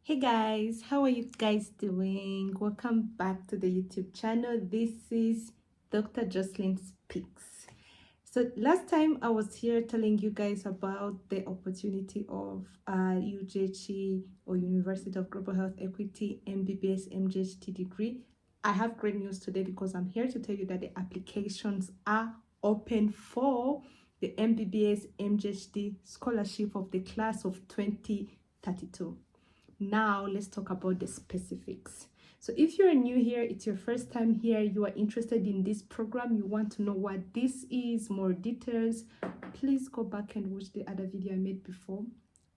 Hey guys, how are you guys doing? Welcome back to the YouTube channel. This is Dr. Jocelyn Speaks. So last time I was here telling you guys about the opportunity of UGHE or University of Global Health Equity MBBS MGHD degree. I have great news today because I'm here to tell you that the applications are open for the MBBS MGHD scholarship of the class of 2032. Now let's talk about the specifics. So if you're new here, it's your first time here, you are interested in this program, you want to know what this is, more details, please go back and watch the other video I made before.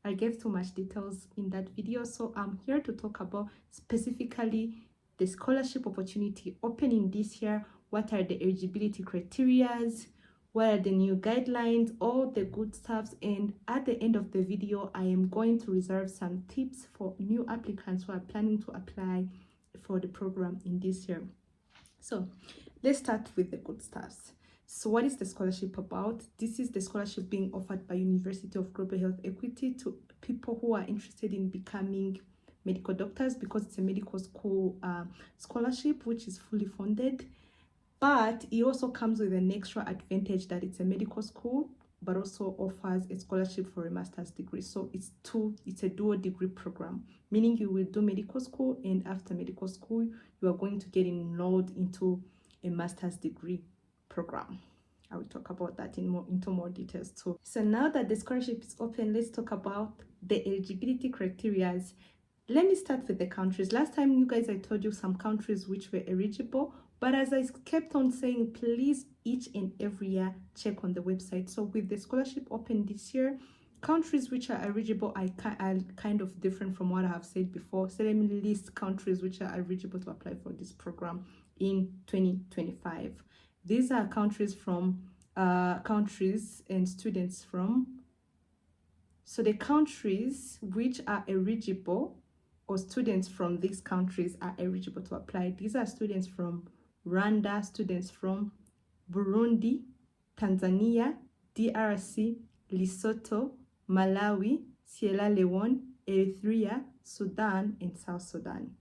I gave too much details in that video, so I'm here to talk about specifically the scholarship opportunity opening this year, what are the eligibility criterias, what are the new guidelines, all the good stuffs. And at the end of the video, I am going to reserve some tips for new applicants who are planning to apply for the program in this year. So let's start with the good stuffs. So what is the scholarship about? This is the scholarship being offered by University of Global Health Equity to people who are interested in becoming medical doctors, because it's a medical school scholarship which is fully funded. But it also comes with an extra advantage that it's a medical school, but also offers a scholarship for a master's degree. So it's a dual degree program, meaning you will do medical school, and after medical school, you are going to get enrolled into a master's degree program. I will talk about that into more details too. So now that the scholarship is open, let's talk about the eligibility criteria. Let me start with the countries. Last time, you guys, I told you some countries which were eligible, but as I kept on saying, please each and every year check on the website. So with the scholarship open this year, countries which are eligible are kind of different from what I have said before. So let me list countries which are eligible to apply for this program in 2025. These are countries and students from. So the countries which are eligible, or students from these countries are eligible to apply. These are students from Rwanda, students from Burundi, Tanzania, DRC, Lesotho, Malawi, Sierra Leone, Eritrea, Sudan, and South Sudan.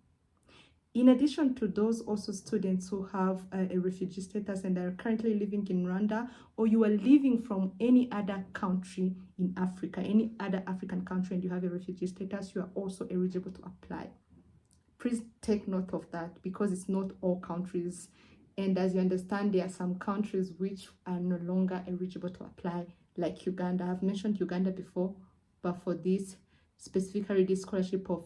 In addition to those, also students who have a refugee status and are currently living in Rwanda, or you are living from any other country in Africa, any other African country, and you have a refugee status, you are also eligible to apply. Please take note of that, because it's not all countries. And as you understand, there are some countries which are no longer eligible to apply, like Uganda. I've mentioned Uganda before, but for this, specifically this scholarship of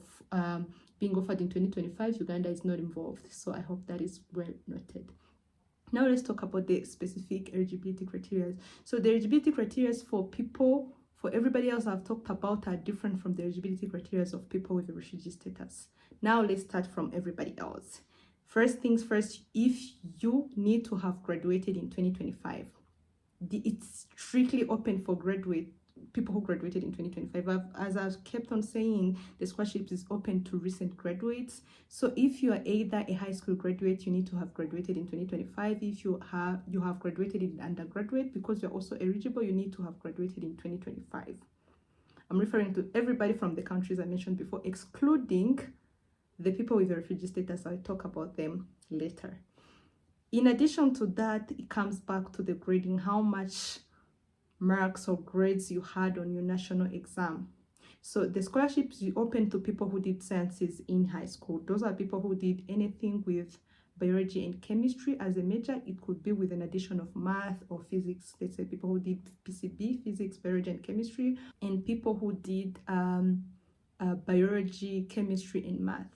being offered in 2025, Uganda is not involved. So I hope that is well noted. Now let's talk about the specific eligibility criteria. So the eligibility criteria for everybody else I've talked about are different from the eligibility criteria of people with a refugee status. Now let's start from everybody else. First things first, if you need to have graduated in 2025, it's strictly open for people who graduated in 2025. As I've kept on saying, the scholarship is open to recent graduates. So if you are either a high school graduate, you need to have graduated in 2025. If you have graduated in undergraduate, because you're also eligible, you need to have graduated in 2025. I'm referring to everybody from the countries I mentioned before, excluding the people with a refugee status. I'll talk about them later. In addition to that, it comes back to the grading, how much marks or grades you had on your national exam. So the scholarship is open to people who did sciences in high school. Those are people who did anything with biology and chemistry as a major. It could be with an addition of math or physics. Let's say people who did PCB, physics, biology, and chemistry, and people who did biology, chemistry, and math.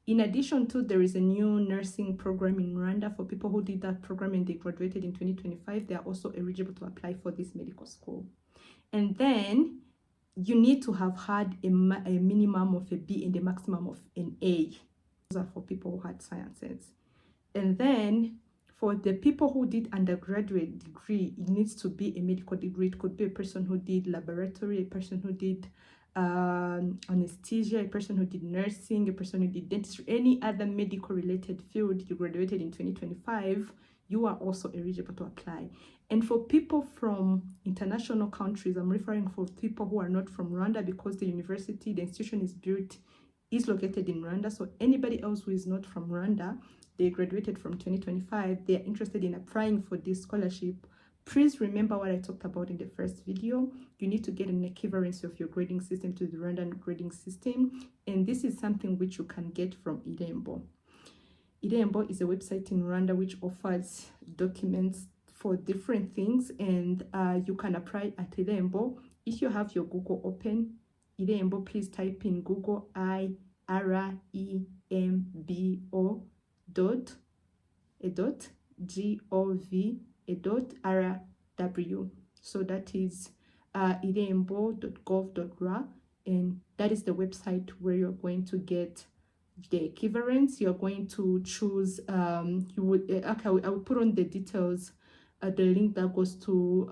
In addition to, there is a new nursing program in Rwanda for people who did that program and they graduated in 2025. They are also eligible to apply for this medical school. And then you need to have had a minimum of a B and a maximum of an A. Those are for people who had sciences. And then for the people who did undergraduate degree, it needs to be a medical degree. It could be a person who did laboratory, a person who did anesthesia, a person who did nursing, a person who did dentistry, any other medical related field. You graduated in 2025, you are also eligible to apply. And for people from international countries, I'm referring for people who are not from Rwanda, because the institution is built is located in Rwanda. So anybody else who is not from Rwanda, they graduated from 2025, they are interested in applying for this scholarship, please remember what I talked about in the first video. You need to get an equivalence of your grading system to the Rwandan grading system, and this is something which you can get from Irembo. Irembo is a website in Rwanda which offers documents for different things, and you can apply at Irembo. If you have your Google open, Irembo, please type in Google irembo.gov.rw. So that is irembo.gov.rw, and that is the website where you're going to get the equivalence. You're going to choose you would okay, I will put on the details, the link that goes to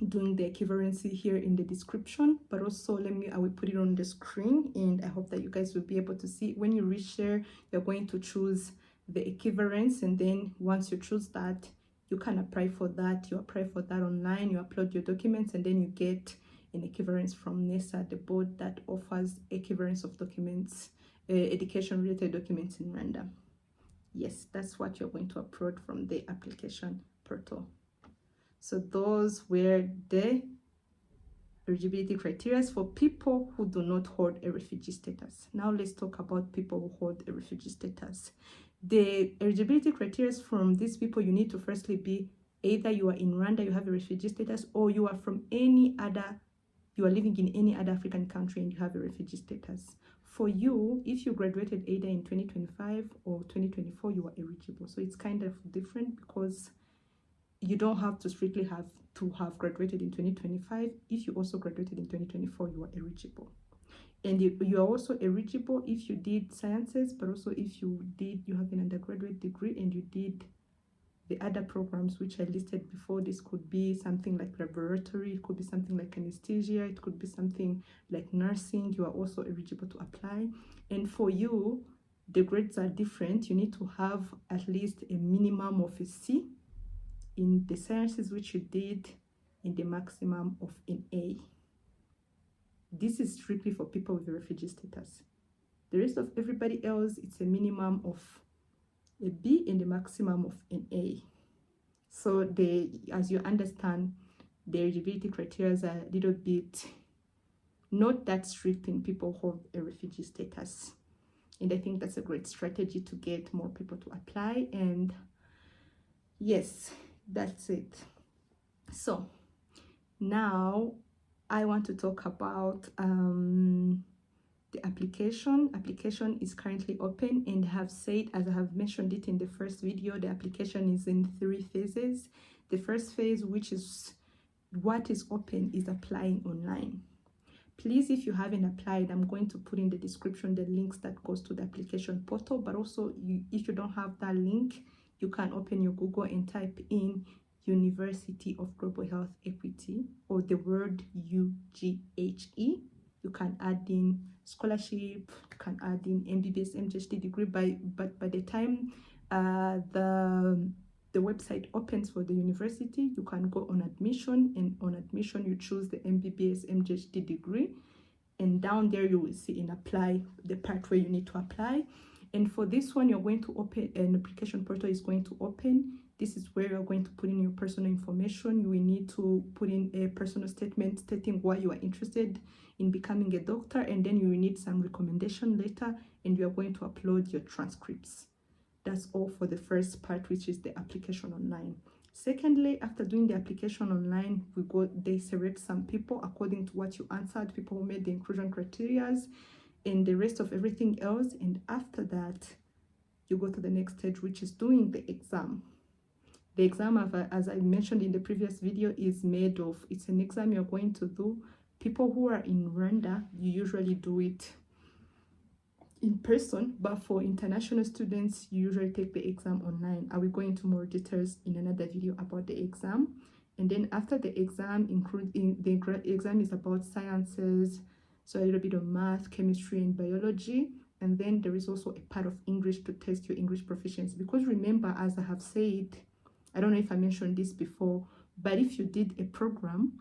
doing the equivalency here in the description, but also I will put it on the screen, and I hope that you guys will be able to see. When you reach there, you're going to choose the equivalence, and then once you choose that, you can apply for that. You apply for that online, you upload your documents, and then you get an equivalence from NESA, the board that offers equivalence of documents, education related documents in Rwanda. Yes, that's what you're going to upload from the application portal. So those were the eligibility criteria for people who do not hold a refugee status. Now let's talk about people who hold a refugee status. The eligibility criteria from these people, you need to firstly be either you are in Rwanda, you have a refugee status, or you are from you are living in any other African country and you have a refugee status. For you, if you graduated either in 2025 or 2024, you are eligible. So it's kind of different because you don't have to strictly have graduated in 2025. If you also graduated in 2024, you are eligible. And you are also eligible if you did sciences, but also if you have an undergraduate degree and you did the other programs which I listed before. This could be something like laboratory, it could be something like anesthesia, it could be something like nursing. You are also eligible to apply. And for you, the grades are different. You need to have at least a minimum of a C in the sciences which you did, in the maximum of an A. This is strictly for people with a refugee status. The rest of everybody else, it's a minimum of a B and the maximum of an A. So as you understand, the eligibility criteria are a little bit not that strict in people who have a refugee status. And I think that's a great strategy to get more people to apply. And yes, that's it. So now I want to talk about the application. Application is currently open, and have said, as I have mentioned it in the first video, the application is in 3 phases. The first phase, which is what is open, is applying online. Please, if you haven't applied, I'm going to put in the description the links that goes to the application portal, but also if you don't have that link, you can open your Google and type in University of Global Health Equity, or the word UGHE. You can add in scholarship, you can add in MBBS, MGHD degree, but by the time the website opens for the university, you can go on admission, and on admission you choose the MBBS, MGHD degree, and down there you will see in apply the part where you need to apply. And for this one, you're going to open an application portal is going to open. This is where you're going to put in your personal information. You will need to put in a personal statement stating why you are interested in becoming a doctor, and then you will need some recommendation letter, and you are going to upload your transcripts. That's all for the first part, which is the application online. Secondly, after doing the application online, they select some people according to what you answered, people who made the inclusion criteria, and the rest of everything else. And after that, you go to the next stage, which is doing the exam. The exam, as I mentioned in the previous video, is made of, it's an exam you're going to do. People who are in Rwanda, you usually do it in person, but for international students, you usually take the exam online. I will go into more details in another video about the exam. And then after the exam, the exam is about sciences, so a little bit of math, chemistry, and biology. And then there is also a part of English to test your English proficiency. Because remember, as I have said, I don't know if I mentioned this before, but if you did a program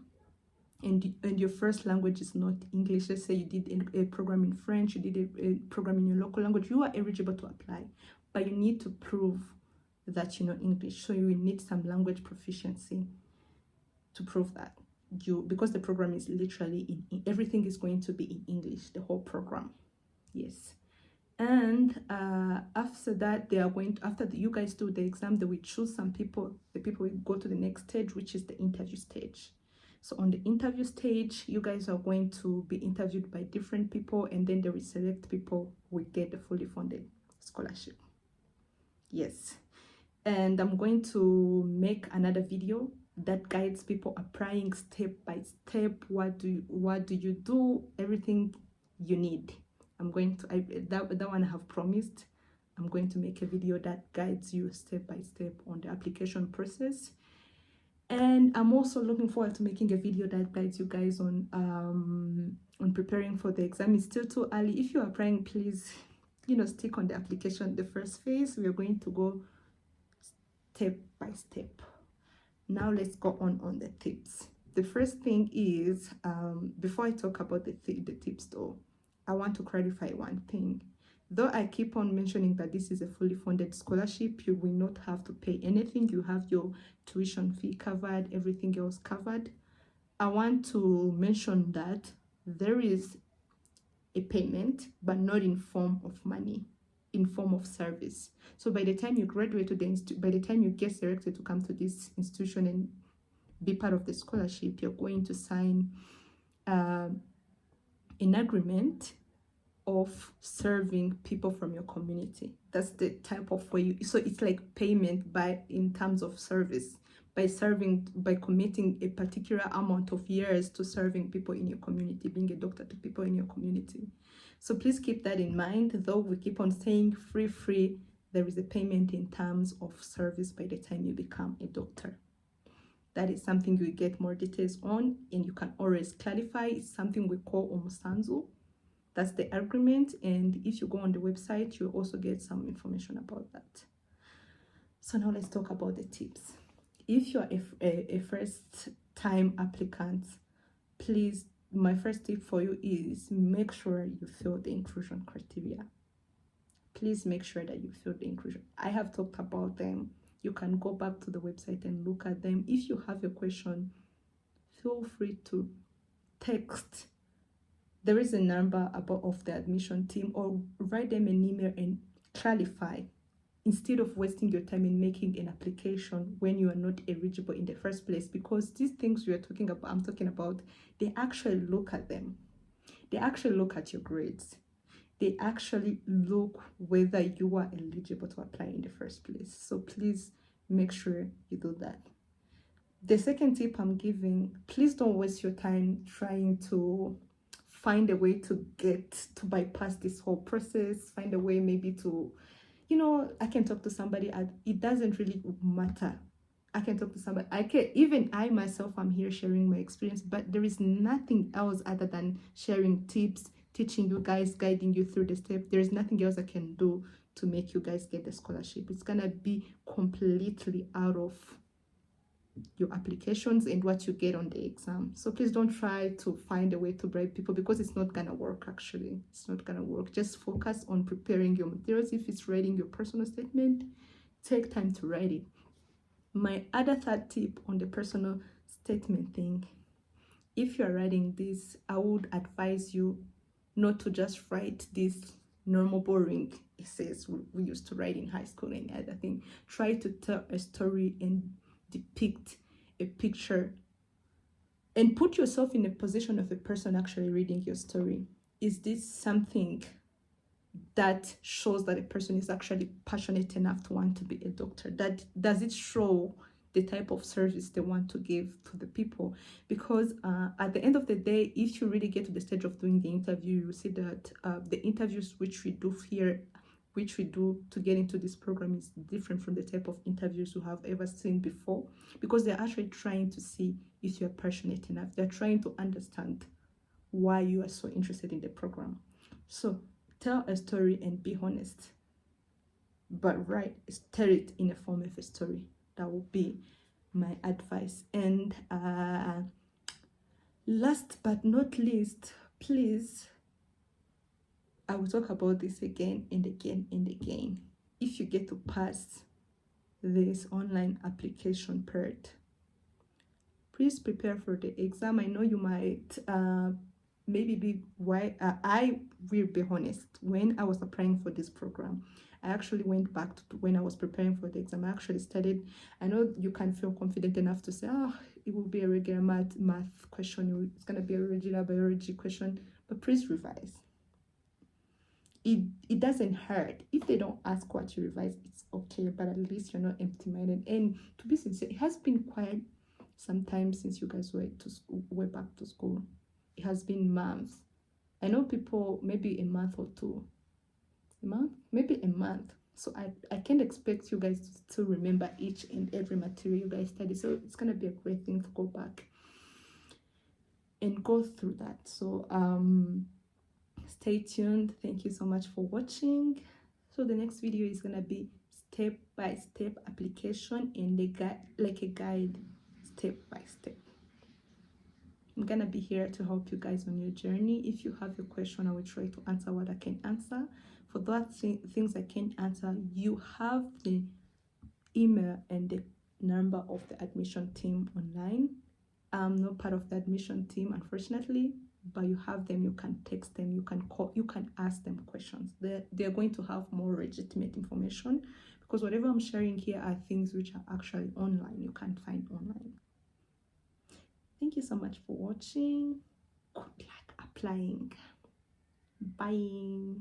and your first language is not English, let's say you did a program in French, you did a program in your local language, you are eligible to apply, but you need to prove that you know English. So you will need some language proficiency to prove that because the program is literally in everything is going to be in English, the whole program. Yes. And after that, they are going to, after you guys do the exam, they will choose some people. The people will go to the next stage, which is the interview stage. So on the interview stage, you guys are going to be interviewed by different people, and then they will select people who will get the fully funded scholarship. Yes. And I'm going to make another video that guides people applying step by step. What do you do? Everything you need. I'm going to that one I have promised. I'm going to make a video that guides you step by step on the application process. And I'm also looking forward to making a video that guides you guys on preparing for the exam. It's still too early. If you're applying, please, stick on the application. The first phase, we are going to go step by step. Now let's go on the tips. The first thing is, before I talk about the tips though, I want to clarify one thing. Though I keep on mentioning that this is a fully funded scholarship, you will not have to pay anything. You have your tuition fee covered, everything else covered. I want to mention that there is a payment, but not in form of money, in form of service. So by the time you graduate to by the time you get selected to come to this institution and be part of the scholarship, you're going to sign an agreement of serving people from your community. That's the type of way so it's like payment in terms of service, by committing a particular amount of years to serving people in your community, being a doctor to people in your community. So please keep that in mind. Though we keep on saying free, there is a payment in terms of service by the time you become a doctor. That is something you get more details on, and you can always clarify. It's something we call Umusanzu. That's the agreement, and if you go on the website, you'll also get some information about that. So now let's talk about the tips. If you're a first-time applicant, please, my first tip for you is make sure you fill the inclusion criteria. Please make sure that you fill the inclusion. I have talked about them. You can go back to the website and look at them. If you have a question, feel free to text. There is a number of the admission team, or write them an email and clarify, instead of wasting your time in making an application when you are not eligible in the first place. Because these things I'm talking about, they actually look at them. They actually look at your grades. They actually look whether you are eligible to apply in the first place. So please make sure you do that. The second tip I'm giving, please don't waste your time trying to find a way to bypass this whole process. Find a way maybe to, I can talk to somebody. It doesn't really matter. I can talk to somebody. Even I myself, I'm here sharing my experience, but there is nothing else other than sharing tips, teaching you guys, guiding you through the steps. There is nothing else I can do to make you guys get the scholarship. It's gonna be completely out of your applications and what you get on the exam. So please don't try to find a way to bribe people, because it's not gonna work. Actually, it's not gonna work. Just focus on preparing your materials. If it's writing your personal statement, take time to write it. My other third tip on the personal statement thing, if you're writing this, I would advise you not to just write this normal boring essays we used to write in high school and other thing. Try to tell a story and depict a picture, and put yourself in the position of a person actually reading your story. Is this something that shows that a person is actually passionate enough to want to be a doctor? Does it show the type of service they want to give to the people? Because at the end of the day, if you really get to the stage of doing the interview, you see that the interviews which we do here, which we do to get into this program, is different from the type of interviews you have ever seen before, because they're actually trying to see if you're passionate enough. They're trying to understand why you are so interested in the program. So tell a story and be honest, but tell it in a form of a story. That will be my advice. And Last but not least, please, I will talk about this again and again and again. If you get to pass this online application part, please prepare for the exam. I know you might maybe be why I will be honest. When I was applying for this program, I actually went back to when I was preparing for the exam. I actually studied. I know you can feel confident enough to say, oh, it will be a regular math question. It's gonna be a regular biology question, but please revise. It doesn't hurt if they don't ask what you revise. It's okay, but at least you're not empty-minded. And to be sincere, it has been quite some time since you guys were back to school. It has been months. I know people, maybe a month or two, maybe a month. So I can't expect you guys to still remember each and every material you guys study. So it's gonna be a great thing to go back and go through that. So stay tuned. Thank you so much for watching. So the next video is gonna be step-by-step application and a guide step by step. I'm gonna be here to help you guys on your journey. If you have a question, I will try to answer what I can answer. For those things I can't answer, you have the email and the number of the admission team online. I'm not part of the admission team, unfortunately, but you have them. You can text them, you can call, you can ask them questions. They're going to have more legitimate information, because whatever I'm sharing here are things which are actually online, you can find online. Thank you so much for watching. Good luck applying. Bye.